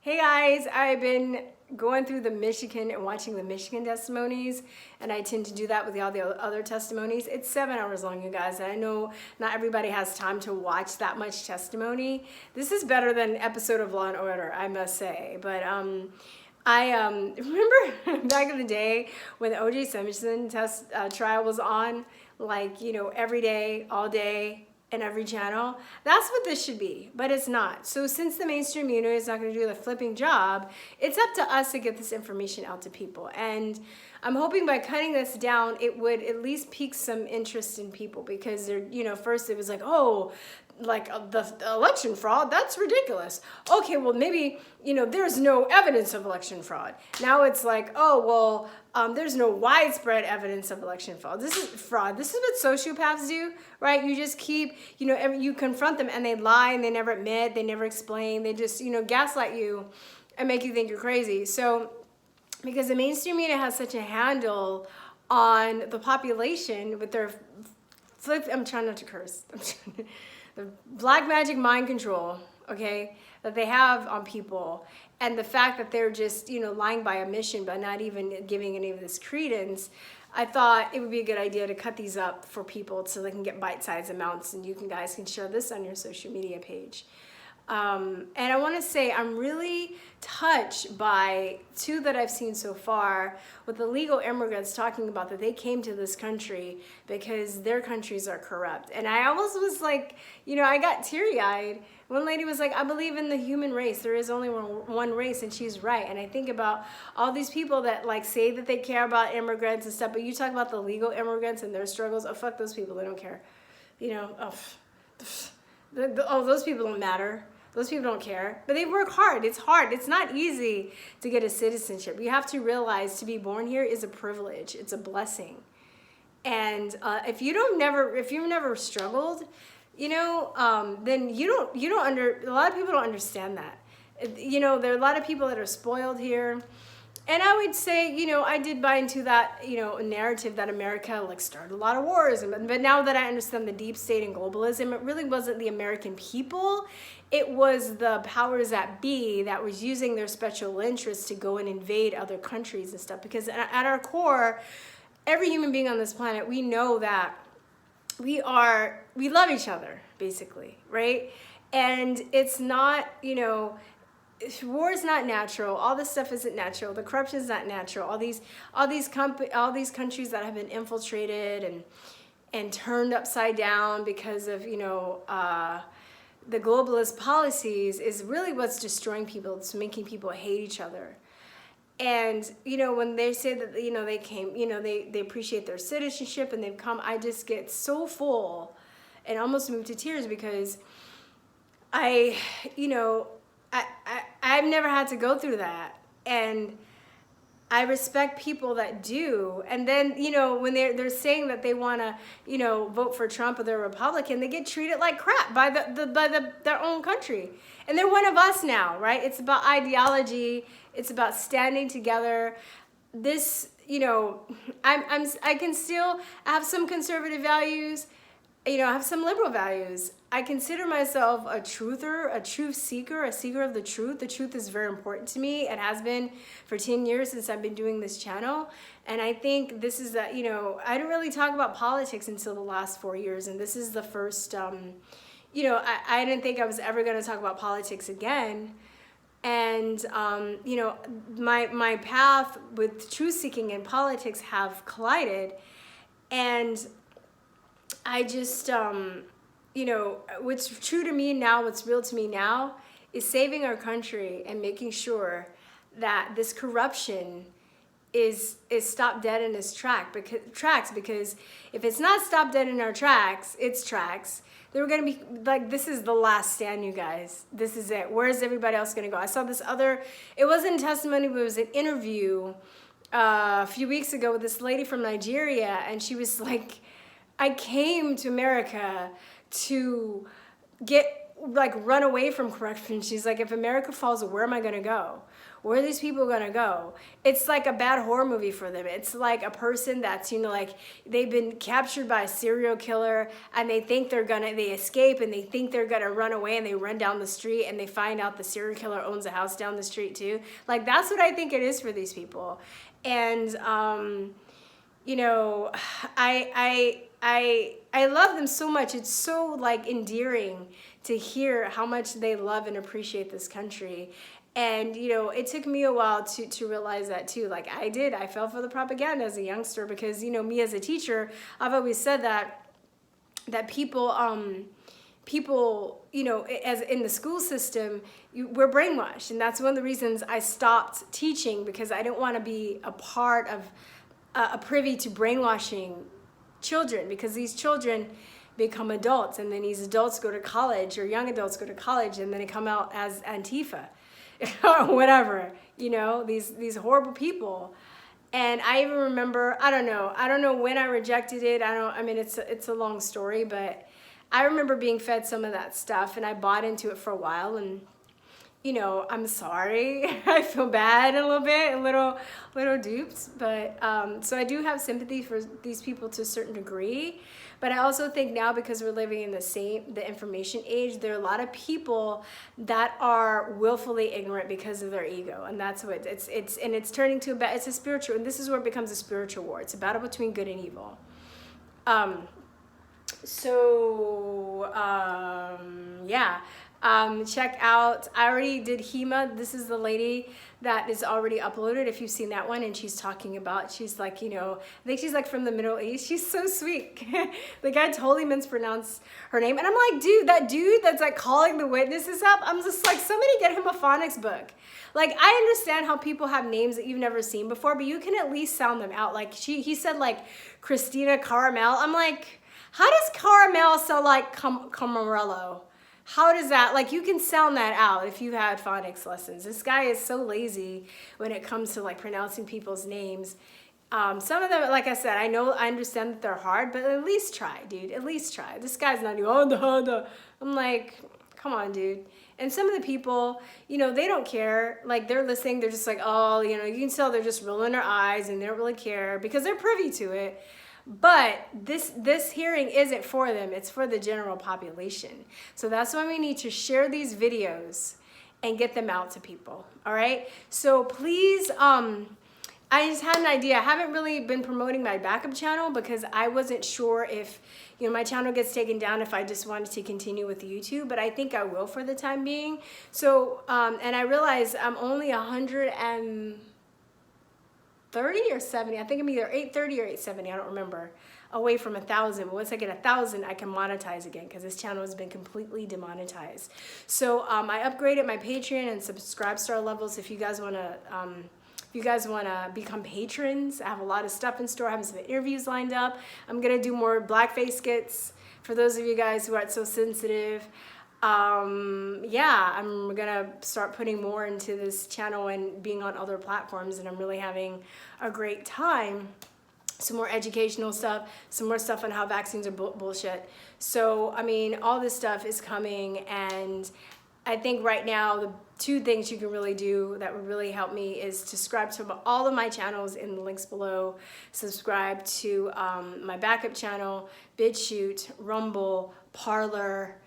Hey guys, I've been going through the Michigan and watching the Michigan testimonies, and I tend to do that with all the other testimonies. It's 7 hours long, you guys, and I know not everybody has time to watch that much testimony. This is better than an episode of Law & Order, I must say, but I remember back in the day when the O.J. Simpson trial was on, like, you know, every day, all day, and every channel. That's what this should be, but it's not. So since the mainstream media is not going to do the flipping job, it's up to us to get this information out to people. And I'm hoping by cutting this down, it would at least pique some interest in people, because they're, you know, first it was like, oh, like the election fraud, that's ridiculous. Okay, well, maybe, you know, there's no evidence of election fraud. Now it's like, oh, well, there's no widespread evidence of election fraud. This is fraud. This is what sociopaths do, right? You just keep, you know, you confront them and they lie and they never admit, they never explain. They just, you know, gaslight you and make you think you're crazy. So because the mainstream media has such a handle on the population with their I'm trying not to curse. The black magic mind control, okay, that they have on people, and the fact that they're just, you know, lying by omission but not even giving any of this credence, I thought it would be a good idea to cut these up for people so they can get bite-sized amounts, and you guys can share this on your social media page. And I want to say I'm really touched by 2 that I've seen so far with illegal immigrants talking about that they came to this country because their countries are corrupt. And I almost was like, you know, I got teary-eyed. One lady was like, I believe in the human race. There is only one race, and she's right. And I think about all these people that like say that they care about immigrants and stuff, but you talk about the legal immigrants and their struggles. Oh, fuck those people. They don't care. You know, those people don't matter. Those people don't care, but they work hard. It's hard. It's not easy to get a citizenship. You have to realize to be born here is a privilege. It's a blessing. And if you've never struggled, you know, then a lot of people don't understand that. You know, there are a lot of people that are spoiled here. And I would say, you know, I did buy into that, you know, narrative that America like started a lot of wars. But now that I understand the deep state and globalism, it really wasn't the American people. It was the powers that be that was using their special interests to go and invade other countries and stuff. Because at our core, every human being on this planet, we know that we love each other, basically, right? And it's not, you know, war is not natural. All this stuff isn't natural. The corruption is not natural. All these countries that have been infiltrated and turned upside down because of, you know, the globalist policies is really what's destroying people. It's making people hate each other. And, you know, when they say that, you know, they came, you know, they appreciate their citizenship and they've come, I just get so full and almost move to tears, because I've never had to go through that, and I respect people that do. And then, you know, when they're saying that they want to, you know, vote for Trump or they're Republican, they get treated like crap by their own country, and they're one of us now, right? It's about ideology. It's about standing together. This, you know, I can still have some conservative values. You know, I have some liberal values. I consider myself a truther, a truth seeker, a seeker of the truth. The truth is very important to me. It has been for 10 years since I've been doing this channel. And I think this is that, you know, I didn't really talk about politics until the last 4 years. And this is the first, you know, I didn't think I was ever going to talk about politics again. And, you know, my path with truth seeking and politics have collided. And I just, you know, what's true to me now, what's real to me now, is saving our country and making sure that this corruption is stopped dead in its tracks. Because if it's not stopped dead in its tracks, then we're going to be like, this is the last stand, you guys. This is it. Where is everybody else going to go? I saw this it wasn't a testimony, but it was an interview a few weeks ago with this lady from Nigeria, and she was like, I came to America to get like run away from corruption. She's like, if America falls, where am I going to go? Where are these people going to go? It's like a bad horror movie for them. It's like a person that's, you know, like they've been captured by a serial killer and they think they escape and they think they're going to run away, and they run down the street and they find out the serial killer owns a house down the street too. Like, that's what I think it is for these people. And, you know, I love them so much. It's so like endearing to hear how much they love and appreciate this country. And, you know, it took me a while to realize that too. Like I fell for the propaganda as a youngster because, you know, me as a teacher, I've always said that people, you know, as in the school system, we're brainwashed. And that's one of the reasons I stopped teaching, because I didn't want to be a part of a privy to brainwashing children, because these children become adults, and then these adults go to college, or young adults go to college, and then they come out as Antifa or whatever, you know, these horrible people. And I even remember, I don't know when I rejected it. I mean, it's a long story, but I remember being fed some of that stuff, and I bought into it for a while. And, you know, I'm sorry. I feel bad a little bit, a little duped. But so I do have sympathy for these people to a certain degree. But I also think now, because we're living in the information age, there are a lot of people that are willfully ignorant because of their ego, and that's what it's turning to it's a spiritual, and this is where it becomes a spiritual war. It's a battle between good and evil. Yeah. Check out, I already did Hema. This is the lady that is already uploaded, if you've seen that one, and she's talking about, she's like, you know, I think she's like from the Middle East. She's so sweet. The guy totally mispronounced her name, and I'm like, dude, that dude that's like calling the witnesses up, I'm just like, somebody get him a phonics book. Like, I understand how people have names that you've never seen before, but you can at least sound them out. Like he said like Christina Caramel. I'm like, how does caramel sound like Camarello? How does that, like, you can sound that out if you had phonics lessons. This guy is so lazy when it comes to like pronouncing people's names. Some of them, like I said, I understand that they're hard, but at least try, dude. At least try. This guy's not even on the. I'm like, come on, dude. And some of the people, you know, they don't care. Like, they're listening. They're just like, oh, you know, you can tell they're just rolling their eyes and they don't really care because they're privy to it. But this hearing isn't for them. It's for the general population. So that's why we need to share these videos and get them out to people. All right. So please, I just had an idea. I haven't really been promoting my backup channel because I wasn't sure if, you know, my channel gets taken down if I just wanted to continue with YouTube, but I think I will for the time being. So, and I realize I'm only 130 or 70. I think I'm either 830 or 870. I don't remember. Away from 1,000. But once I get 1,000, I can monetize again because this channel has been completely demonetized. So I upgraded my Patreon and subscribe star levels. If you guys want to become patrons, I have a lot of stuff in store. I have some interviews lined up. I'm gonna do more blackface skits for those of you guys who aren't so sensitive. Yeah, I'm gonna start putting more into this channel and being on other platforms, and I'm really having a great time. Some more educational stuff, some more stuff on how vaccines are bullshit. So, I mean, all this stuff is coming, and I think right now the two things you can really do that would really help me is to subscribe to all of my channels in the links below. Subscribe to my backup channel, BitChute, Rumble, Parler.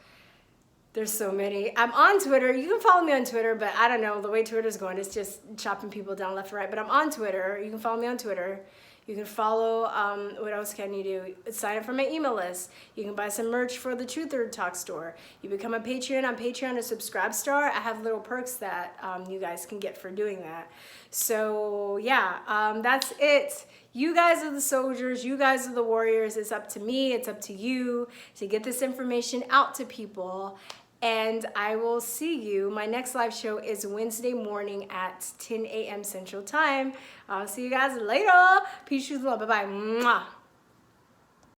There's so many. I'm on Twitter. You can follow me on Twitter, but I don't know. The way Twitter's going, it's just chopping people down left and right. But I'm on Twitter. You can follow me on Twitter. You can follow, what else can you do? Sign up for my email list. You can buy some merch for the Truther Talk store. You become a Patreon on Patreon, a subscribe star. I have little perks that you guys can get for doing that. So yeah, that's it. You guys are the soldiers. You guys are the warriors. It's up to me. It's up to you to get this information out to people. And I will see you. My next live show is Wednesday morning at 10 a.m. Central Time. I'll see you guys later. Peace, truth, love. Bye-bye.